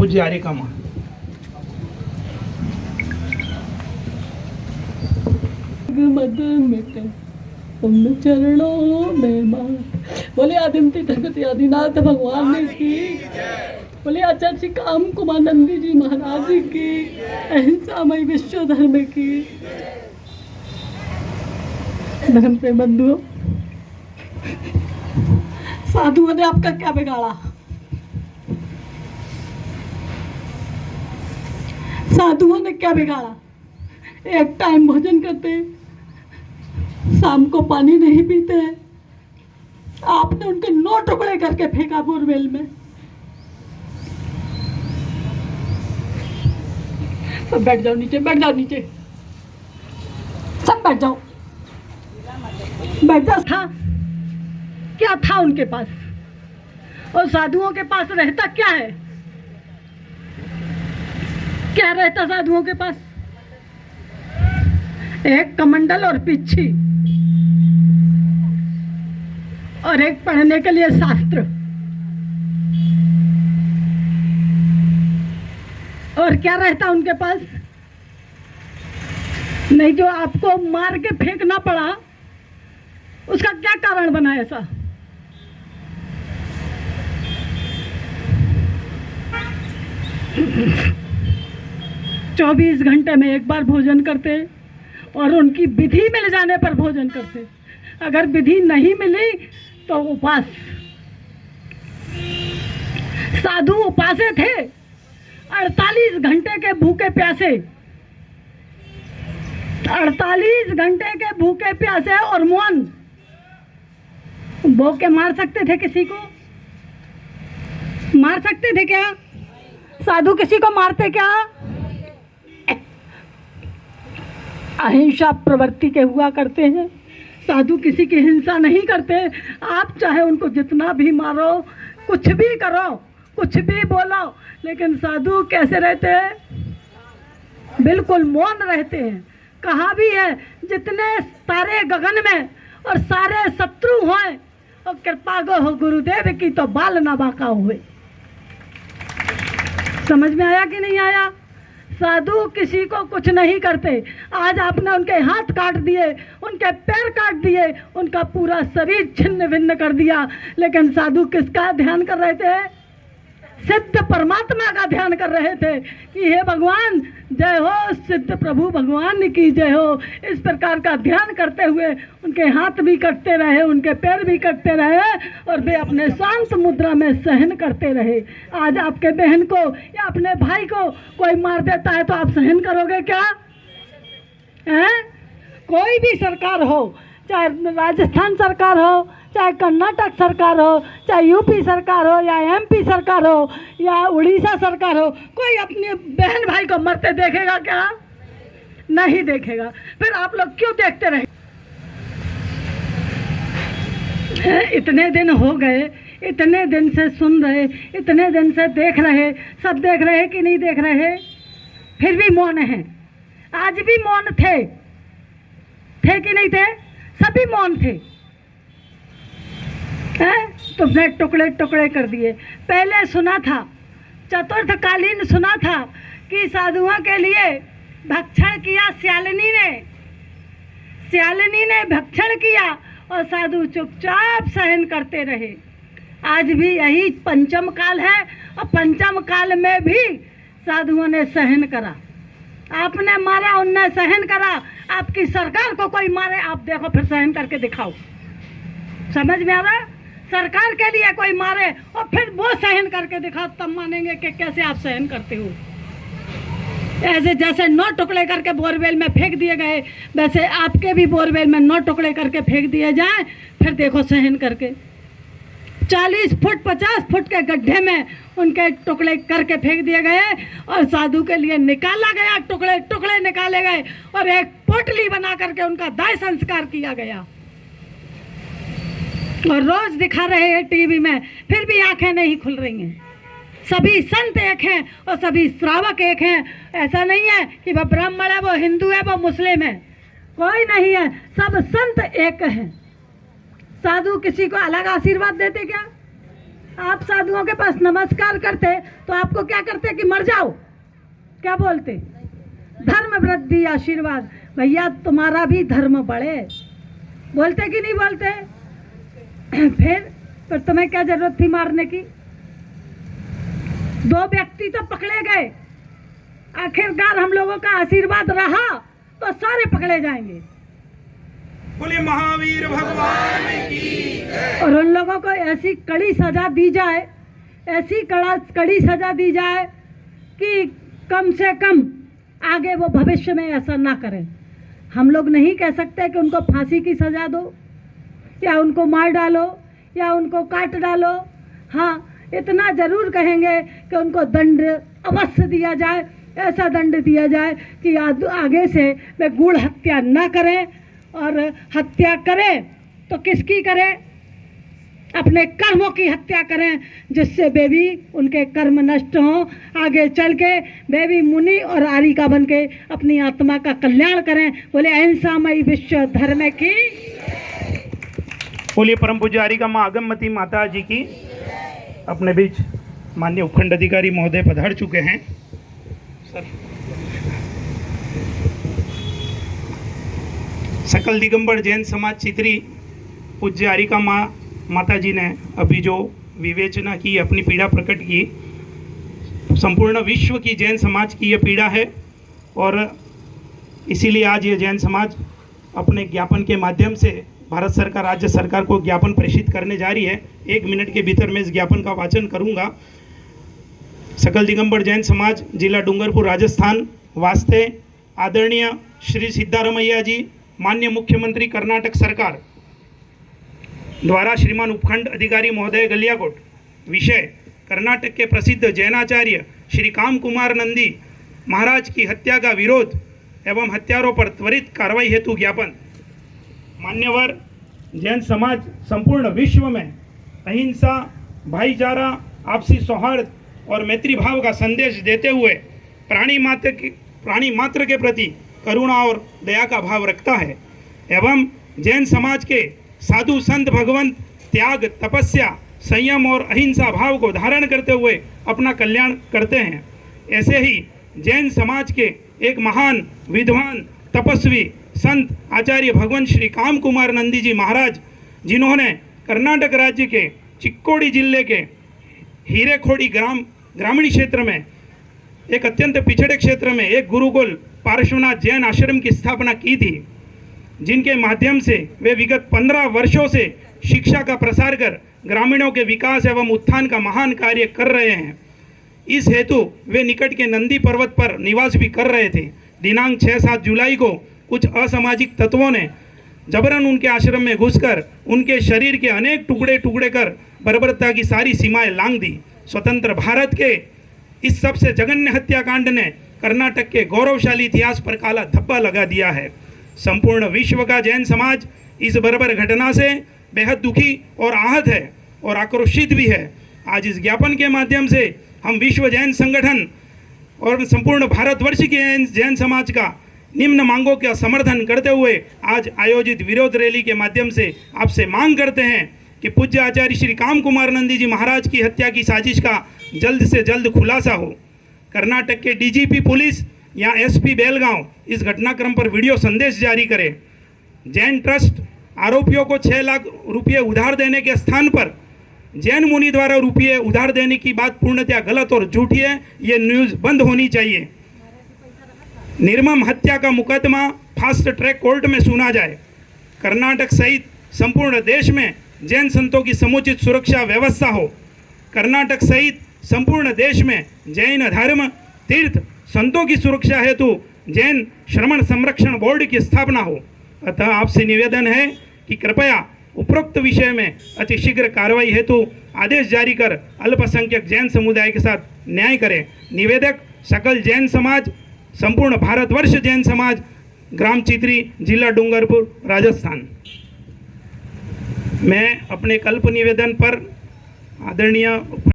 पूज्य आर्यकामा। चरणों में मां बोले आदिमती जगत आदिनाथ भगवान ने की, बोले आचार्य श्री काम कुमार नंदी जी महाराज की, अहिंसामय विश्व धर्म की। धर्म पे बंधुओं, साधुओं ने आपका क्या बिगाड़ा? साधुओं ने क्या बिगाड़ा? एक टाइम भोजन करते, शाम को पानी नहीं पीते। आपने उनके 9 टुकड़े करके फेंका बोरवेल में। सब बैठ जाओ नीचे, बैठ जाओ नीचे, सब बैठ जाओ, बैठ जाओ। था क्या था उनके पास? और साधुओं के पास रहता क्या है? क्या रहता साधुओं के पास? एक कमंडल और पिच्छी, और एक पढ़ने के लिए शास्त्र, और क्या रहता उनके पास? नहीं, जो आपको मार के फेंकना पड़ा उसका क्या कारण बना ऐसा? चौबीस घंटे में एक बार भोजन करते, और उनकी विधि मिल जाने पर भोजन करते। अगर विधि नहीं मिली तो उपवास। साधु उपासे थे, 48 घंटे के भूखे प्यासे, 48 घंटे के भूखे प्यासे और मौन। भोग के मार सकते थे किसी को? मार सकते थे क्या? साधु किसी को मारते क्या? अहिंसा प्रवृत्ति के हुआ करते हैं। साधु किसी की हिंसा नहीं करते। आप चाहे उनको जितना भी मारो, कुछ भी करो, कुछ भी बोलो, लेकिन साधु कैसे रहते हैं? बिल्कुल मौन रहते हैं। कहा भी है, जितने तारे गगन में और सारे शत्रु हों, और कृपा गो हो गुरुदेव की तो बाल ना बाका हुए। समझ में आया कि नहीं आया? साधु किसी को कुछ नहीं करते। आज आपने उनके हाथ काट दिए, उनके पैर काट दिए, उनका पूरा शरीर छिन्न भिन्न कर दिया, लेकिन साधु किसका ध्यान कर रहे थे? सिद्ध परमात्मा का ध्यान कर रहे थे कि हे भगवान जय हो, सिद्ध प्रभु भगवान की जय हो। इस प्रकार का ध्यान करते हुए उनके हाथ भी कटते रहे, उनके पैर भी कटते रहे, और वे अपने शांत मुद्रा में सहन करते रहे। आज आपके बहन को या अपने भाई को कोई मार देता है तो आप सहन करोगे क्या? हैं? कोई भी सरकार हो, चाहे राजस्थान सरकार हो, चाहे कर्नाटक सरकार हो, चाहे यूपी सरकार हो, या एमपी सरकार हो, या उड़ीसा सरकार हो, कोई अपने बहन भाई को मरते देखेगा क्या? नहीं देखेगा। फिर आप लोग क्यों देखते रहे? इतने दिन हो गए, इतने दिन से सुन रहे, इतने दिन से देख रहे, सब देख रहे कि नहीं देख रहे? फिर भी मौन है। आज भी मौन थे कि नहीं थे? सभी मौन थे। तुमने टुकड़े टुकड़े कर दिए। पहले सुना था, चतुर्थकालीन सुना था कि साधुओं के लिए भक्षण किया सियालिनी ने भक्षण किया, और साधु चुपचाप सहन करते रहे। आज भी यही पंचम काल है, और पंचम काल में भी साधुओं ने सहन करा। आपने मारा, उनने सहन करा। आपकी सरकार को कोई मारे, आप देखो फिर सहन करके दिखाओ। समझ में आ रहा? सरकार के लिए कोई मारे और फिर वो सहन करके दिखाओ, तब मानेंगे कि कैसे आप सहन करते हो। ऐसे जैसे 9 टुकड़े करके बोरवेल में फेंक दिए गए, वैसे आपके भी बोरवेल में 9 टुकड़े करके फेंक दिए जाएं, फिर देखो सहन करके। 40 फुट 50 फुट के गड्ढे में उनके टुकड़े करके फेंक दिए गए, और साधु के लिए निकाला गया, टुकड़े टुकड़े निकाले गए, और एक पोटली बना करके उनका दाह संस्कार किया गया। और रोज दिखा रहे हैं टीवी में, फिर भी आंखें नहीं खुल रही हैं। सभी संत एक हैं और सभी श्रावक एक हैं। ऐसा नहीं है कि वह ब्राह्मण है, वो हिंदू है, वो मुस्लिम है, कोई नहीं है, सब संत एक हैं। साधु किसी को अलग आशीर्वाद देते क्या? आप साधुओं के पास नमस्कार करते तो आपको क्या करते कि मर जाओ, क्या बोलते? धर्म वृद्धि आशीर्वाद। भैया तुम्हारा भी धर्म बढ़े, बोलते कि नहीं बोलते? फिर तुम्हें क्या जरूरत थी मारने की? 2 व्यक्ति तो पकड़े गए, आखिरकार हम लोगों का आशीर्वाद रहा तो सारे पकड़े जाएंगे। बोले महावीर भगवान की। और उन लोगों को ऐसी कड़ी सजा दी जाए, ऐसी कड़ी सजा दी जाए कि कम से कम आगे वो भविष्य में ऐसा ना करें। हम लोग नहीं कह सकते कि उनको फांसी की सजा दो या उनको मार डालो या उनको काट डालो। हाँ, इतना ज़रूर कहेंगे कि उनको दंड अवश्य दिया जाए, ऐसा दंड दिया जाए कि आगे से वे गूढ़ हत्या ना करें, और हत्या करें तो किसकी करें? अपने कर्मों की हत्या करें, जिससे वे भी उनके कर्म नष्ट हों, आगे चल के वे भी मुनि और आरिका बन के अपनी आत्मा का कल्याण करें। बोले अहिंसामयी विश्व धर्म की। बोलिए परम पूज्य आरिका माँ अगमवती माता जी की। अपने बीच माननीय उपखंड अधिकारी महोदय पधार चुके हैं। सर, सकल दिगंबर जैन समाज चित्री पूज्य आरिका माँ माता जी ने अभी जो विवेचना की, अपनी पीड़ा प्रकट की, संपूर्ण विश्व की जैन समाज की ये पीड़ा है। और इसीलिए आज ये जैन समाज अपने ज्ञापन के माध्यम से भारत सरकार, राज्य सरकार को ज्ञापन प्रेषित करने जा रही है। 1 मिनट के भीतर मैं इस ज्ञापन का वाचन करूंगा। सकल दिगंबर जैन समाज जिला डूंगरपुर राजस्थान वास्ते आदरणीय श्री सिद्धारमैया जी माननीय मुख्यमंत्री कर्नाटक सरकार द्वारा श्रीमान उपखंड अधिकारी महोदय गलियाकोट, विषय कर्नाटक के प्रसिद्ध जैनाचार्य श्री काम कुमार नंदी महाराज की हत्या का विरोध एवं हत्यारों पर त्वरित कार्रवाई हेतु ज्ञापन। मान्यवर, जैन समाज संपूर्ण विश्व में अहिंसा, भाईचारा, आपसी सौहार्द और मैत्री भाव का संदेश देते हुए प्राणी मात्र के प्रति करुणा और दया का भाव रखता है एवं जैन समाज के साधु संत भगवंत त्याग, तपस्या, संयम और अहिंसा भाव को धारण करते हुए अपना कल्याण करते हैं। ऐसे ही जैन समाज के एक महान विद्वान तपस्वी संत आचार्य भगवान श्री काम कुमार नंदी जी महाराज, जिन्होंने कर्नाटक राज्य के चिक्कोड़ी जिले के हीरेखोड़ी ग्रामीण क्षेत्र में एक अत्यंत पिछड़े क्षेत्र में एक गुरुकुल पार्श्वनाथ जैन आश्रम की स्थापना की थी, जिनके माध्यम से वे विगत 15 वर्षों से शिक्षा का प्रसार कर ग्रामीणों के विकास एवं उत्थान का महान कार्य कर रहे हैं। इस हेतु वे निकट के नंदी पर्वत पर निवास भी कर रहे थे। दिनांक 6-7 जुलाई को कुछ असामाजिक तत्वों ने जबरन उनके आश्रम में घुसकर उनके शरीर के अनेक टुकड़े कर बर्बरता की सारी सीमाएं लांघ दी। स्वतंत्र भारत के इस सबसे जघन्य हत्याकांड ने कर्नाटक के गौरवशाली इतिहास पर काला धब्बा लगा दिया है। संपूर्ण विश्व का जैन समाज इस बर्बर घटना से बेहद दुखी और आहत है और आक्रोशित भी है। आज इस ज्ञापन के माध्यम से हम विश्व जैन संगठन और संपूर्ण भारतवर्ष के जैन समाज का निम्न मांगों का समर्थन करते हुए आज आयोजित विरोध रैली के माध्यम से आपसे मांग करते हैं कि पूज्य आचार्य श्री काम कुमार नंदी जी महाराज की हत्या की साजिश का जल्द से जल्द खुलासा हो। कर्नाटक के डीजीपी पुलिस या एसपी बेलगांव इस घटनाक्रम पर वीडियो संदेश जारी करे। जैन ट्रस्ट आरोपियों को 6 लाख रुपये उधार देने के स्थान पर जैन मुनि द्वारा रुपये उधार देने की बात पूर्णतः गलत और झूठी है। ये न्यूज़ बंद होनी चाहिए। निर्मम हत्या का मुकदमा फास्ट ट्रैक कोर्ट में सुना जाए। कर्नाटक सहित संपूर्ण देश में जैन संतों की समुचित सुरक्षा व्यवस्था हो। कर्नाटक सहित संपूर्ण देश में जैन धर्म तीर्थ संतों की सुरक्षा हेतु जैन श्रमण संरक्षण बोर्ड की स्थापना हो। अतः आपसे निवेदन है कि कृपया उपरोक्त विषय में अतिशीघ्र कार्रवाई हेतु आदेश जारी कर अल्पसंख्यक जैन समुदाय के साथ न्याय करें। निवेदक सकल जैन समाज, संपूर्ण भारतवर्ष जैन समाज, ग्राम चित्री, जिला डूंगरपुर, राजस्थान। मैं अपने कल्प निवेदन पर आदरणीय